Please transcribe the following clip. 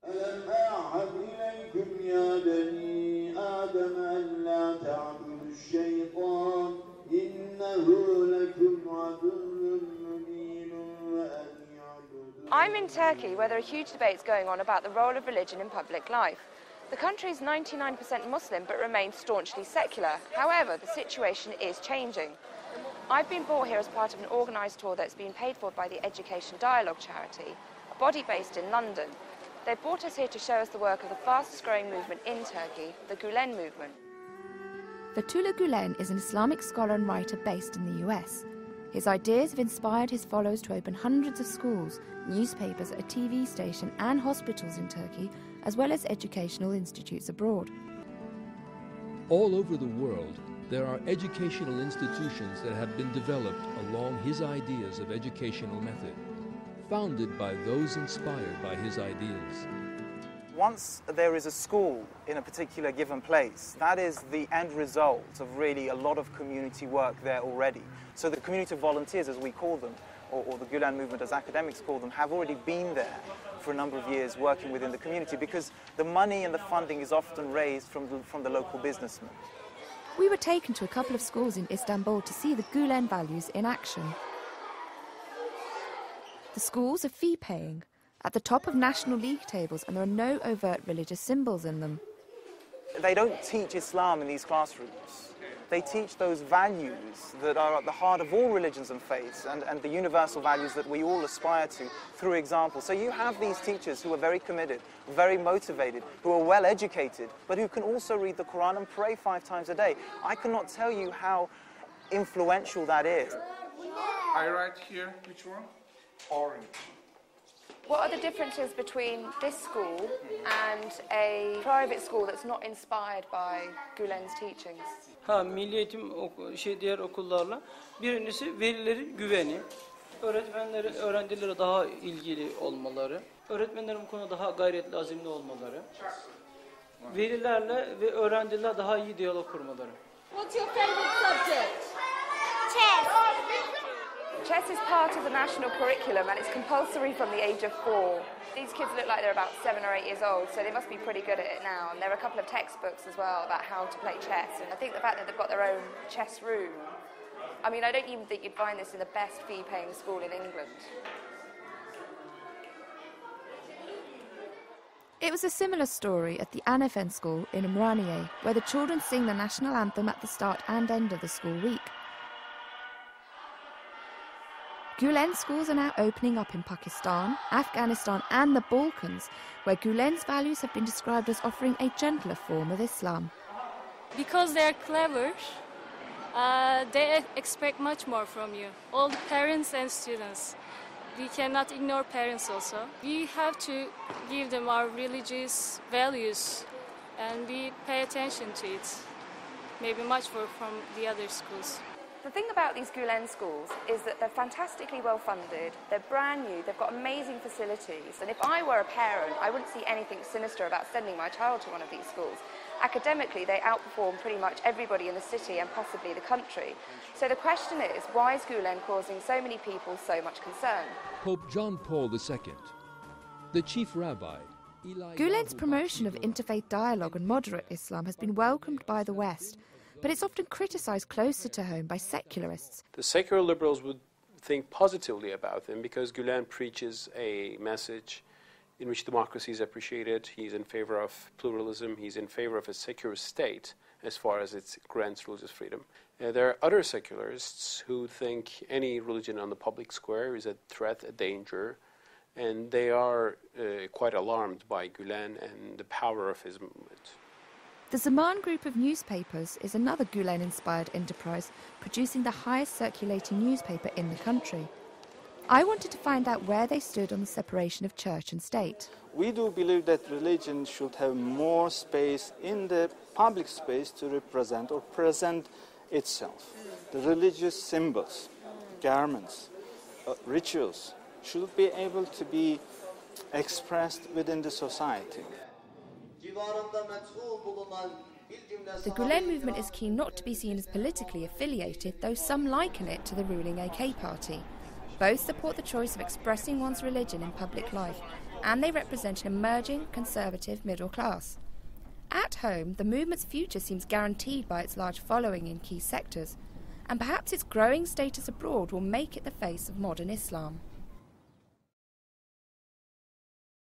I'm in Turkey, where there are huge debates going on about the role of religion in public life. The country is 99% Muslim but remains staunchly secular. However, the situation is changing. I've been brought here as part of an organised tour that's been paid for by the Education Dialogue charity, a body based in London. They brought us here to show us the work of the fastest growing movement in Turkey, the Gülen Movement. Fethullah Gulen is an Islamic scholar and writer based in the US. His ideas have inspired his followers to open hundreds of schools, newspapers, a TV station and hospitals in Turkey, as well as educational institutes abroad. All over the world, there are educational institutions that have been developed along his ideas of educational method, founded by those inspired by his ideas. Once there is a school in a particular given place, that is the end result of really a lot of community work there already. So the community volunteers, as we call them, or the Gülen movement as academics call them, have already been there for a number of years working within the community, because the money and the funding is often raised from the local businessmen. We were taken to a couple of schools in Istanbul to see the Gülen values in action. The schools are fee-paying, at the top of National League tables, and there are no overt religious symbols in them. They don't teach Islam in these classrooms. They teach those values that are at the heart of all religions and faiths, and the universal values that we all aspire to through example. So you have these teachers who are very committed, very motivated, who are well educated, but who can also read the Quran and pray 5 times a day. I cannot tell you how influential that is. I write here, which one? Orange. What are the differences between this school and a private school that's not inspired by Gülen's teachings? Milli eğitim diğer okullarla birincisi velilerin güveni, öğrencilere daha ilgili olmaları, öğretmenlerin bu konuda daha gayretli, azimli olmaları, velilerle ve öğrencilerle daha iyi diyalog kurmaları. What's your favorite subject? Chess. Chess is part of the national curriculum and it's compulsory from the age of 4. These kids look like they're about 7 or 8 years old, so they must be pretty good at it now. And there are a couple of textbooks as well about how to play chess. And I think the fact that they've got their own chess room, I mean, I don't even think you'd find this in the best fee-paying school in England. It was a similar story at the Anefen school in Ümraniye, where the children sing the national anthem at the start and end of the school week. Gülen schools are now opening up in Pakistan, Afghanistan and the Balkans, where Gülen's values have been described as offering a gentler form of Islam. Because they're clever, they expect much more from you, all the parents and students. We cannot ignore parents also. We have to give them our religious values and we pay attention to it, maybe much more from the other schools. The thing about these Gülen schools is that they're fantastically well funded, they're brand new, they've got amazing facilities, and if I were a parent, I wouldn't see anything sinister about sending my child to one of these schools. Academically, they outperform pretty much everybody in the city and possibly the country. So the question is, why is Gülen causing so many people so much concern? Pope John Paul II, the chief rabbi, Gülen's promotion of interfaith dialogue and moderate Islam has been welcomed by the West, but it's often criticised closer to home by secularists. The secular liberals would think positively about him because Gülen preaches a message in which democracy is appreciated. He's in favor of pluralism. He's in favor of a secular state as far as it grants religious freedom. There are other secularists who think any religion on the public square is a threat, a danger, and they are quite alarmed by Gülen and the power of his movement. The Zaman group of newspapers is another Gülen-inspired enterprise, producing the highest circulating newspaper in the country. I wanted to find out where they stood on the separation of church and state. We do believe that religion should have more space in the public space to represent or present itself. The religious symbols, garments, rituals should be able to be expressed within the society. The Gülen movement is keen not to be seen as politically affiliated, though some liken it to the ruling AK party. Both support the choice of expressing one's religion in public life and they represent an emerging conservative middle class. At home, the movement's future seems guaranteed by its large following in key sectors, and perhaps its growing status abroad will make it the face of modern Islam.